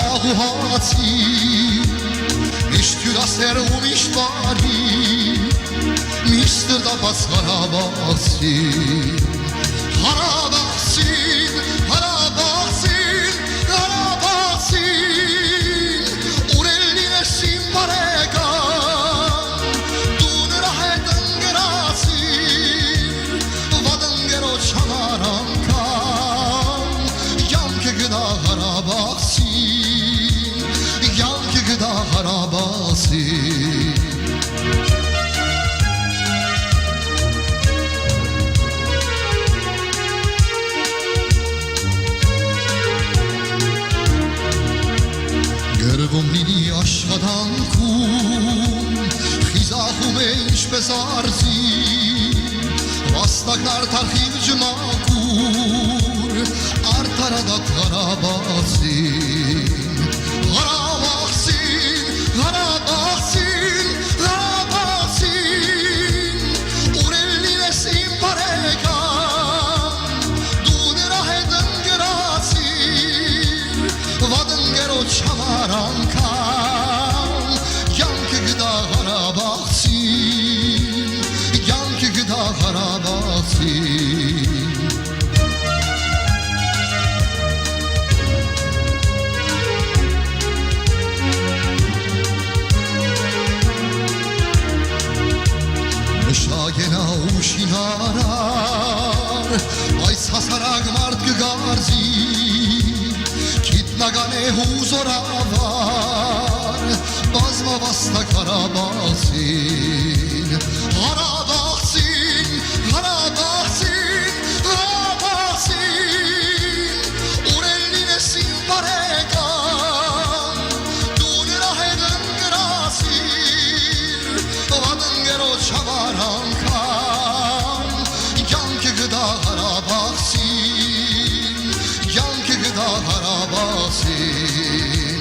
աղուհացի Միշտ հյուրասեր ու միշտ բարի Միշտ դապաց Հարաբաղցի Հարաբաղցին, Հարաբաղցին, Հարաբաղցին Ուրել լինես իմ բարեկան Դու նրա հետ ընկերացիր Վատ ընկերոջ համար անգամ Յանքը գնա Հարաբաղցին Յանքը գնա Հարաբաղցին Գրվում լինի աշխատանքում Խիզախում է ինչպես արծի Վաստակն արդարխիվ ջմակուր Արդարադատ Հարաբաղցին Հարաբաղցին, Հարաբաղցին, Հարաբաղցին Ուրել լինես իմ բարեկան Դու նրա հետ ընկերացիր Վատ ընկերոջ համար անգամ Յանքը գտա Հարաբաղցին Յանքը գտա Հարաբաղցին Նշագենա ու շինարար Այս հասարակ մարդ կգարձի Գիտնական է հուզորավար Բազմավաստակ Հարաբաղցին Հարաբաղցին, Հարաբաղցին, Հարաբաղցին Ուրել լինես իմ բարեկան Դու նրա հետ ընկերացիր Վատ ընկերոջ համար անգամ Յանքը գտա Հարաբաղցին Յանքը գտա Հարաբաղցին